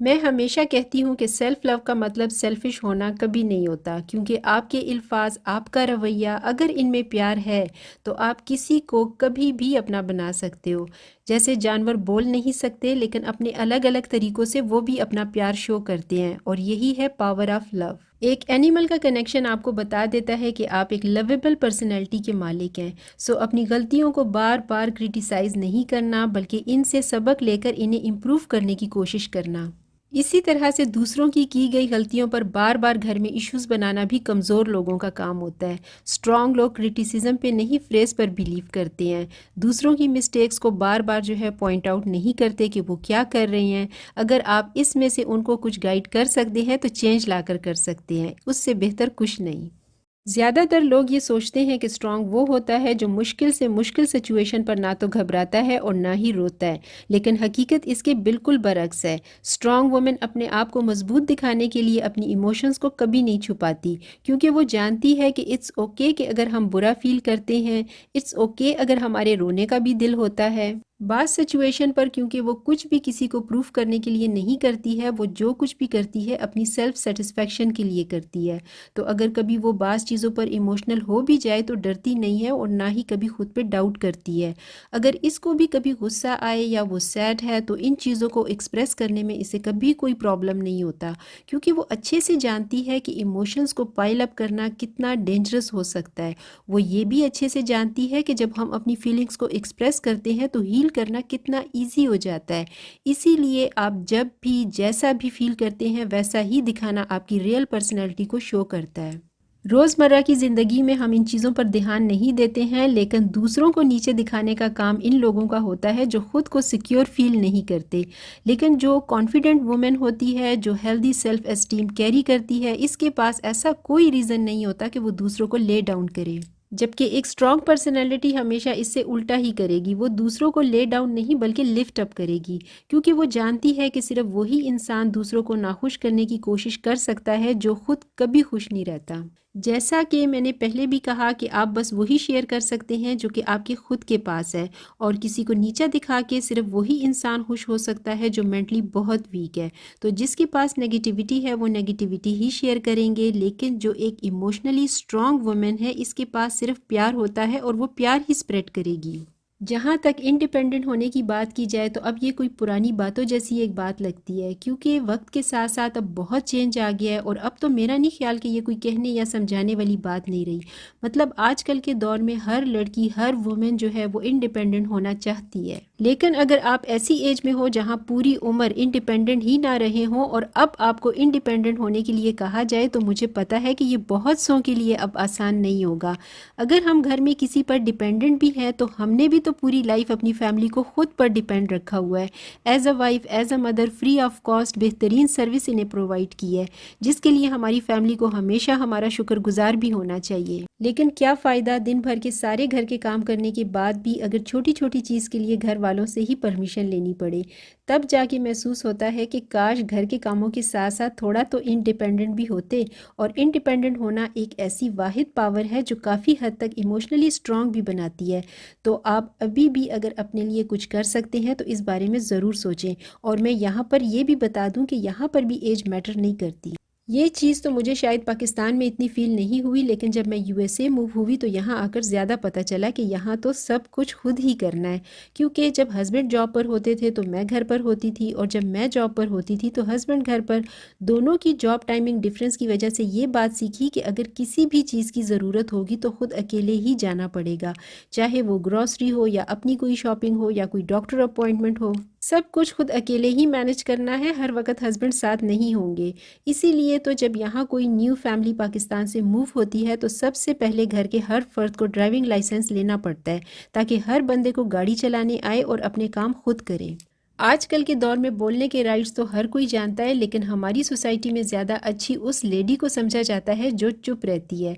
میں ہمیشہ کہتی ہوں کہ سیلف لو کا مطلب سیلفش ہونا کبھی نہیں ہوتا، کیونکہ آپ کے الفاظ، آپ کا رویہ اگر ان میں پیار ہے تو آپ کسی کو کبھی بھی اپنا بنا سکتے ہو۔ جیسے جانور بول نہیں سکتے لیکن اپنے الگ الگ طریقوں سے وہ بھی اپنا پیار شو کرتے ہیں، اور یہی ہے پاور آف لو۔ ایک اینیمل کا کنیکشن آپ کو بتا دیتا ہے کہ آپ ایک لویبل پرسنالٹی کے مالک ہیں۔ سو اپنی غلطیوں کو بار بار کرٹیسائز نہیں کرنا، بلکہ ان سے سبق لے کر انہیں امپروو کرنے کی کوشش کرنا۔ اسی طرح سے دوسروں کی گئی غلطیوں پر بار بار گھر میں ایشوز بنانا بھی کمزور لوگوں کا کام ہوتا ہے۔ اسٹرانگ لوگ کرٹیسزم پہ نہیں، فریز پر بیلیو کرتے ہیں۔ دوسروں کی مسٹیکس کو بار بار جو ہے پوائنٹ آؤٹ نہیں کرتے کہ وہ کیا کر رہے ہیں۔ اگر آپ اس میں سے ان کو کچھ گائیڈ کر سکتے ہیں تو چینج لا کر سکتے ہیں، اس سے بہتر کچھ نہیں۔ زیادہ تر لوگ یہ سوچتے ہیں کہ اسٹرانگ وہ ہوتا ہے جو مشکل سے مشکل سچویشن پر نہ تو گھبراتا ہے اور نہ ہی روتا ہے، لیکن حقیقت اس کے بالکل برعکس ہے۔ اسٹرانگ وومن اپنے آپ کو مضبوط دکھانے کے لیے اپنی ایموشنز کو کبھی نہیں چھپاتی، کیونکہ وہ جانتی ہے کہ اٹس اوکے کہ اگر ہم برا فیل کرتے ہیں، اٹس اوکے اگر ہمارے رونے کا بھی دل ہوتا ہے۔ بعض سچویشن پر کیونکہ وہ کچھ بھی کسی کو پروف کرنے کے لیے نہیں کرتی ہے، وہ جو کچھ بھی کرتی ہے اپنی سیلف سیٹسفیکشن کے لیے کرتی ہے۔ تو اگر کبھی وہ بعض چیزوں پر ایموشنل ہو بھی جائے تو ڈرتی نہیں ہے اور نہ ہی کبھی خود پہ ڈاؤٹ کرتی ہے۔ اگر اس کو بھی کبھی غصہ آئے یا وہ سیڈ ہے تو ان چیزوں کو ایکسپریس کرنے میں اسے کبھی کوئی پرابلم نہیں ہوتا، کیونکہ وہ اچھے سے جانتی ہے کہ ایموشنز کو پائل اپ کرنا کتنا ڈینجرس ہو سکتا ہے۔ وہ یہ بھی اچھے سے جانتی ہے کہ جب ہم اپنی فیلنگز کو ایکسپریس کرتے ہیں تو ہیل کرنا کتنا ایزی ہو جاتا ہے۔ اسی لیے آپ جب بھی جیسا بھی فیل کرتے ہیں ویسا ہی دکھانا آپ کی ریئل پرسنالٹی کو شو کرتا ہے۔ روزمرہ کی زندگی میں ہم ان چیزوں پر دھیان نہیں دیتے ہیں، لیکن دوسروں کو نیچے دکھانے کا کام ان لوگوں کا ہوتا ہے جو خود کو سیکیور فیل نہیں کرتے۔ لیکن جو کانفیڈنٹ وومن ہوتی ہے، جو ہیلدی سیلف اسٹیم کیری کرتی ہے، اس کے پاس ایسا کوئی ریزن نہیں ہوتا کہ وہ دوسروں کو لے ڈاؤن کرے۔ جبکہ ایک اسٹرانگ پرسنالٹی ہمیشہ اس سے الٹا ہی کرے گی، وہ دوسروں کو لے ڈاؤن نہیں بلکہ لفٹ اپ کرے گی، کیونکہ وہ جانتی ہے کہ صرف وہی انسان دوسروں کو ناخوش کرنے کی کوشش کر سکتا ہے جو خود کبھی خوش نہیں رہتا۔ جیسا کہ میں نے پہلے بھی کہا کہ آپ بس وہی شیئر کر سکتے ہیں جو کہ آپ کے خود کے پاس ہے، اور کسی کو نیچا دکھا کے صرف وہی انسان خوش ہو سکتا ہے جو مینٹلی بہت ویک ہے۔ تو جس کے پاس نیگیٹیوٹی ہے وہ نیگیٹیوٹی ہی شیئر کریں گے، لیکن جو ایک ایموشنلی اسٹرانگ وومن ہے اس کے پاس صرف پیار ہوتا ہے اور وہ پیار ہی اسپریڈ کرے گی۔ جہاں تک انڈیپینڈنٹ ہونے کی بات کی جائے تو اب یہ کوئی پرانی باتوں جیسی ایک بات لگتی ہے، کیونکہ وقت کے ساتھ ساتھ اب بہت چینج آ گیا ہے، اور اب تو میرا نہیں خیال کہ یہ کوئی کہنے یا سمجھانے والی بات نہیں رہی۔ مطلب آج کل کے دور میں ہر لڑکی، ہر وومن جو ہے وہ انڈیپینڈنٹ ہونا چاہتی ہے، لیکن اگر آپ ایسی ایج میں ہو جہاں پوری عمر انڈیپینڈنٹ ہی نہ رہے ہوں اور اب آپ کو انڈیپینڈنٹ ہونے کے لیے کہا جائے تو مجھے پتا ہے کہ یہ بہت سو کے لیے اب آسان نہیں ہوگا۔ اگر ہم گھر میں کسی پر ڈیپینڈنٹ بھی ہیں تو ہم نے بھی تو پوری لائف اپنی فیملی کو خود پر ڈیپینڈ رکھا ہوا ہے، as a wife, as a mother, free of cost بہترین سروس انہیں پرووائڈ کی ہے، جس کے لیے ہماری فیملی کو ہمیشہ ہمارا شکر گزار بھی ہونا چاہیے۔ لیکن کیا فائدہ دن بھر کے سارے گھر کے کام کرنے کے بعد بھی اگر چھوٹی چھوٹی چیز کے لیے گھر والوں سے ہی پرمیشن لینی پڑے؟ تب جا کے محسوس ہوتا ہے کہ کاش گھر کے کاموں کے ساتھ ساتھ تھوڑا تو انڈیپینڈنٹ بھی ہوتے، اور انڈیپینڈنٹ ہونا ایک ایسی واحد پاور ہے جو کافی حد تک ایموشنلی اسٹرانگ بھی بناتی ہے۔ تو آپ ابھی بھی اگر اپنے لیے کچھ کر سکتے ہیں تو اس بارے میں ضرور سوچیں، اور میں یہاں پر یہ بھی بتا دوں کہ یہاں پر بھی ایج میٹر نہیں کرتی۔ یہ چیز تو مجھے شاید پاکستان میں اتنی فیل نہیں ہوئی، لیکن جب میں یو ایس اے موو ہوئی تو یہاں آ کر زیادہ پتہ چلا کہ یہاں تو سب کچھ خود ہی کرنا ہے، کیونکہ جب ہسبینڈ جاب پر ہوتے تھے تو میں گھر پر ہوتی تھی، اور جب میں جاب پر ہوتی تھی تو ہسبینڈ گھر پر۔ دونوں کی جاب ٹائمنگ ڈفرینس کی وجہ سے یہ بات سیکھی کہ اگر کسی بھی چیز کی ضرورت ہوگی تو خود اکیلے ہی جانا پڑے گا، چاہے وہ گروسری ہو یا اپنی کوئی شاپنگ ہو یا کوئی ڈاکٹر اپوائنٹمنٹ ہو، سب کچھ خود اکیلے ہی مینج کرنا ہے، ہر وقت ہسبینڈ ساتھ نہیں ہوں گے۔ اسی لیے تو جب یہاں کوئی نیو فیملی پاکستان سے موو ہوتی ہے تو سب سے پہلے گھر کے ہر فرد کو ڈرائیونگ لائسنس لینا پڑتا ہے، تاکہ ہر بندے کو گاڑی چلانے آئے اور اپنے کام خود کرے۔ آج کل کے دور میں بولنے کے رائٹس تو ہر کوئی جانتا ہے، لیکن ہماری سوسائٹی میں زیادہ اچھی اس لیڈی کو سمجھا جاتا ہے جو چپ رہتی ہے۔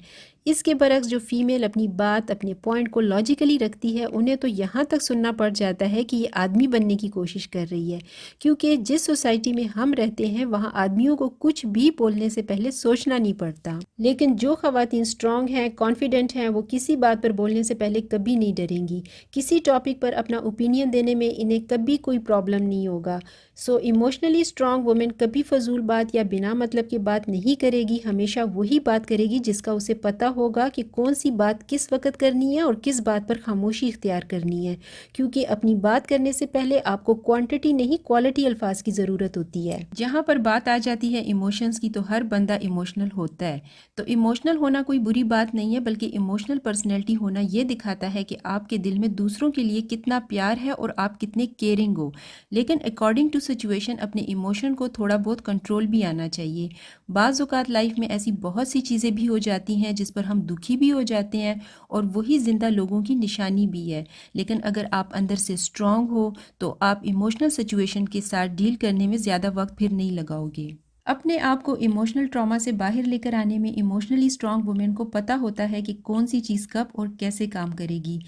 اس کے برعکس جو فیمیل اپنی بات اپنے پوائنٹ کو لاجیکلی رکھتی ہے انہیں تو یہاں تک سننا پڑ جاتا ہے کہ یہ آدمی بننے کی کوشش کر رہی ہے، کیونکہ جس سوسائٹی میں ہم رہتے ہیں وہاں آدمیوں کو کچھ بھی بولنے سے پہلے سوچنا نہیں پڑتا، لیکن جو خواتین اسٹرانگ ہیں، کانفیڈنٹ ہیں، وہ کسی بات پر بولنے سے پہلے کبھی نہیں ڈریں گی، کسی ٹاپک پر اپنا اوپینین دینے میں انہیں کبھی کوئی پرابلم نہیں ہوگا۔ سو ایموشنلی اسٹرانگ وومن کبھی فضول بات یا بنا مطلب کی بات نہیں کرے گی، ہمیشہ وہی بات کرے گی جس کا اسے پتہ ہوگا کہ کون سی بات کس وقت کرنی ہے اور کس بات پر خاموشی اختیار کرنی ہے، کیونکہ اپنی بات کرنے سے پہلے آپ کو کوانٹٹی نہیں کوالٹی الفاظ کی ضرورت ہوتی ہے۔ جہاں پر بات آ جاتی ہے ایموشنز کی تو ہر بندہ ایموشنل ہوتا ہے، تو ایموشنل ہونا کوئی بری بات نہیں ہے، بلکہ ایموشنل پرسنالٹی ہونا یہ دکھاتا ہے کہ آپ کے دل میں دوسروں کے لیے کتنا پیار ہے اور آپ کتنے کیئرنگ ہو، لیکن اکارڈنگ ٹو سچویشن اپنے ایموشن کو تھوڑا بہت کنٹرول بھی آنا چاہیے۔ بعض اوقات لائف میں ایسی بہت سی چیزیں بھی ہو جاتی ہیں جس پر ہم دکھی بھی ہو جاتے ہیں اور وہی زندہ لوگوں کی نشانی بھی ہے، لیکن اگر آپ اندر سے اسٹرانگ ہو تو آپ ایموشنل سچویشن کے ساتھ ڈیل کرنے میں زیادہ وقت پھر نہیں لگاؤ گے۔ اپنے آپ کو ایموشنل ٹراما سے باہر لے کر آنے میں ایموشنلی اسٹرانگ وومن کو پتہ ہوتا ہے کہ کون سی چیز کب اور کیسے کام کرے گی۔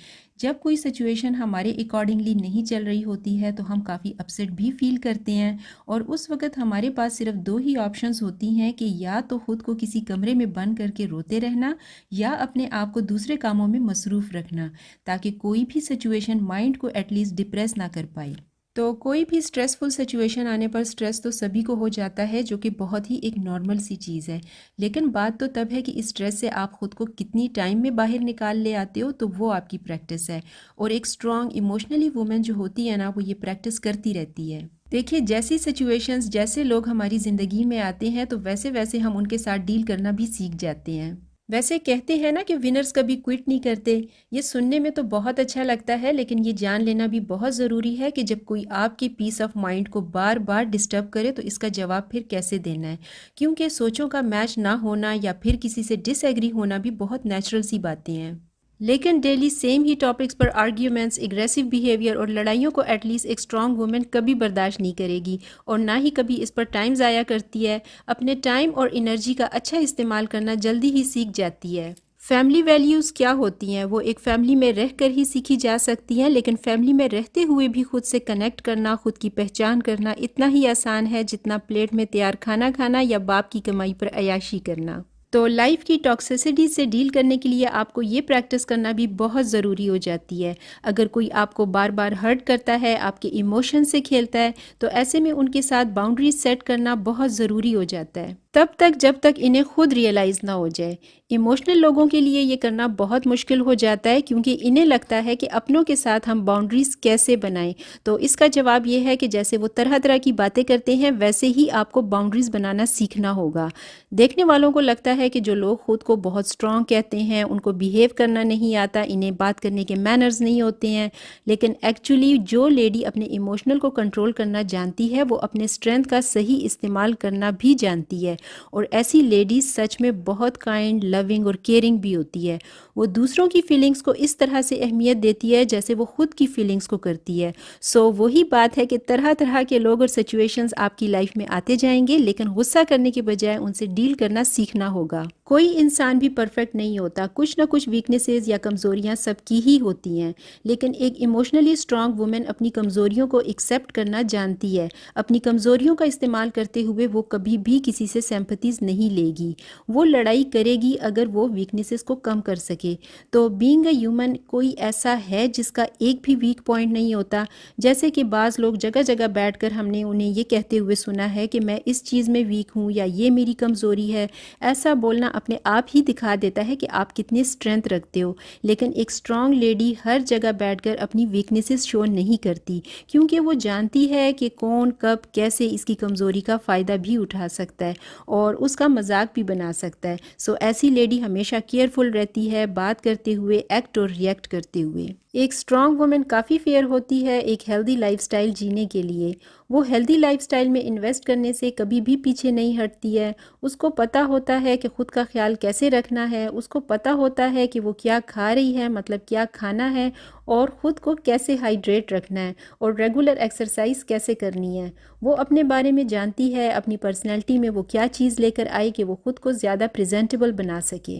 جب کوئی سچویشن ہمارے اکارڈنگلی نہیں چل رہی ہوتی ہے تو ہم کافی اپسیٹ بھی فیل کرتے ہیں، اور اس وقت ہمارے پاس صرف دو ہی آپشنز ہوتی ہیں کہ یا تو خود کو کسی کمرے میں بند کر کے روتے رہنا یا اپنے آپ کو دوسرے کاموں میں مصروف رکھنا، تاکہ کوئی بھی سچویشن مائنڈ کو ایٹ لیسٹ ڈپریس نہ کر پائے۔ تو کوئی بھی اسٹریسفل سچویشن آنے پر اسٹریس تو سبھی کو ہو جاتا ہے، جو کہ بہت ہی ایک نارمل سی چیز ہے، لیکن بات تو تب ہے کہ اس اسٹریس سے آپ خود کو کتنی ٹائم میں باہر نکال لے آتے ہو، تو وہ آپ کی پریکٹس ہے، اور ایک اسٹرانگ ایموشنلی وومن جو ہوتی ہے نا وہ یہ پریکٹس کرتی رہتی ہے۔ دیکھیے جیسی سچویشنز جیسے لوگ ہماری زندگی میں آتے ہیں تو ویسے ویسے ہم ان کے ساتھ ڈیل کرنا بھی سیکھ جاتے ہیں۔ ویسے کہتے ہیں نا کہ ونرز کبھی کوئٹ نہیں کرتے، یہ سننے میں تو بہت اچھا لگتا ہے، لیکن یہ جان لینا بھی بہت ضروری ہے کہ جب کوئی آپ کے پیس آف مائنڈ کو بار بار ڈسٹرب کرے تو اس کا جواب پھر کیسے دینا ہے، کیونکہ سوچوں کا میچ نہ ہونا یا پھر کسی سے ڈس ایگری ہونا بھی بہت نیچرل سی باتیں ہیں، لیکن ڈیلی سیم ہی ٹاپکس پر آرگیومنٹس، اگریسو بیہیویئر اور لڑائیوں کو ایٹ لیسٹ ایک اسٹرانگ وومن کبھی برداشت نہیں کرے گی، اور نہ ہی کبھی اس پر ٹائم ضائع کرتی ہے۔ اپنے ٹائم اور انرجی کا اچھا استعمال کرنا جلدی ہی سیکھ جاتی ہے۔ فیملی ویلیوز کیا ہوتی ہیں؟ وہ ایک فیملی میں رہ کر ہی سیکھی جا سکتی ہیں، لیکن فیملی میں رہتے ہوئے بھی خود سے کنیکٹ کرنا، خود کی پہچان کرنا اتنا ہی آسان ہے جتنا پلیٹ میں تیار کھانا کھانا یا باپ کی کمائی پر عیاشی کرنا۔ تو لائف کی ٹاکسیسٹی سے ڈیل کرنے کے لیے آپ کو یہ پریکٹس کرنا بھی بہت ضروری ہو جاتی ہے۔ اگر کوئی آپ کو بار بار ہرٹ کرتا ہے، آپ کے ایموشن سے کھیلتا ہے، تو ایسے میں ان کے ساتھ باؤنڈریز سیٹ کرنا بہت ضروری ہو جاتا ہے، تب تک جب تک انہیں خود ریئلائز نہ ہو جائے۔ ایموشنل لوگوں کے لیے یہ کرنا بہت مشکل ہو جاتا ہے، کیونکہ انہیں لگتا ہے کہ اپنوں کے ساتھ ہم باؤنڈریز کیسے بنائیں، تو اس کا جواب یہ ہے کہ جیسے وہ طرح طرح کی باتیں کرتے ہیں ویسے ہی آپ کو باؤنڈریز بنانا سیکھنا ہوگا۔ دیکھنے والوں کو لگتا ہے کہ جو لوگ خود کو بہت اسٹرانگ کہتے ہیں ان کو بیہیو کرنا نہیں آتا، انہیں بات کرنے کے مینرز نہیں ہوتے ہیں، لیکن ایکچولی جو لیڈی اپنے ایموشنل کو کنٹرول کرنا جانتی ہے وہ اپنے اسٹرینتھ کا صحیح استعمال کرنا بھی جانتی ہے، اور ایسی لیڈیز سچ میں بہت کائنڈ، لونگ اور کیئرنگ بھی ہوتی ہے۔ وہ دوسروں کی فیلنگز کو اس طرح سے اہمیت دیتی ہے جیسے وہ خود کی فیلنگز کو کرتی ہے۔ سو وہی بات ہے کہ طرح طرح کے لوگ اور سچویشنز آپ کی لائف میں آتے جائیں گے، لیکن غصہ کرنے کے بجائے ان سے ڈیل کرنا سیکھنا ہوگا۔ کوئی انسان بھی پرفیکٹ نہیں ہوتا، کچھ نہ کچھ ویکنیسز یا کمزوریاں سب کی ہی ہوتی ہیں، لیکن ایک ایموشنلی اسٹرانگ وومن اپنی کمزوریوں کو ایکسیپٹ کرنا جانتی ہے۔ اپنی کمزوریوں کا استعمال کرتے ہوئے وہ کبھی بھی کسی سے سمپتھیز نہیں لے گی، وہ لڑائی کرے گی اگر وہ ویکنیسز کو کم کر سکے۔ تو بینگ اے ہیومن کوئی ایسا ہے جس کا ایک بھی ویک پوائنٹ نہیں ہوتا، جیسے کہ بعض لوگ جگہ جگہ بیٹھ کر ہم نے انہیں یہ کہتے ہوئے سنا ہے کہ میں اس چیز میں ویک ہوں یا یہ میری کمزوری ہے۔ ایسا بولنا اپنے آپ ہی دکھا دیتا ہے کہ آپ کتنی اسٹرینتھ رکھتے ہو، لیکن ایک اسٹرانگ لیڈی ہر جگہ بیٹھ کر اپنی ویکنیسز شو نہیں کرتی، کیونکہ وہ جانتی ہے کہ کون کب کیسے اس کی کمزوری کا فائدہ بھی اٹھا سکتا ہے اور اس کا مذاق بھی بنا سکتا ہے۔ سو ایسی لیڈی ہمیشہ کیئرفل رہتی ہے، بات کرتے ہوئے، ایکٹ اور ریئیکٹ کرتے ہوئے۔ ایک اسٹرانگ وومن کافی فیئر ہوتی ہے ایک ہیلدی لائف سٹائل جینے کے لیے۔ وہ ہیلدی لائف سٹائل میں انویسٹ کرنے سے کبھی بھی پیچھے نہیں ہٹتی ہے۔ اس کو پتہ ہوتا ہے کہ خود کا خیال کیسے رکھنا ہے، اس کو پتہ ہوتا ہے کہ وہ کیا کھا رہی ہے، مطلب کیا کھانا ہے، اور خود کو کیسے ہائیڈریٹ رکھنا ہے، اور ریگولر ایکسرسائز کیسے کرنی ہے۔ وہ اپنے بارے میں جانتی ہے، اپنی پرسنالٹی میں وہ کیا چیز لے کر آئے کہ وہ خود کو زیادہ پریزنٹیبل بنا سکے۔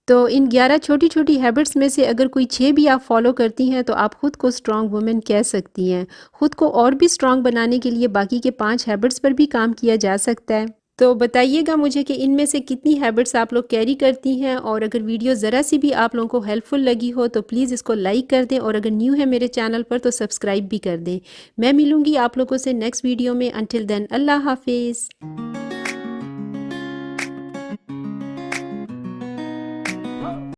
تو ان 11 چھوٹی چھوٹی ہیبٹس میں سے اگر کوئی 6 بھی آپ فالو کرتی ہیں تو آپ خود کو اسٹرانگ وومن کہہ سکتی ہیں۔ خود کو اور بھی اسٹرانگ بنانے کے لیے باقی کے 5 ہیبٹس پر بھی کام کیا جا سکتا ہے۔ تو بتائیے گا مجھے کہ ان میں سے کتنی ہیبٹس آپ لوگ کیری کرتی ہیں، اور اگر ویڈیو ذرا سی بھی آپ لوگوں کو ہیلپ فل لگی ہو تو پلیز اس کو لائک کر دیں، اور اگر نیو ہے میرے چینل پر تو سبسکرائب بھی کر دیں۔ میں ملوں گی آپ لوگوں سے نیکسٹ ویڈیو میں۔ انٹل دین اللہ حافظ۔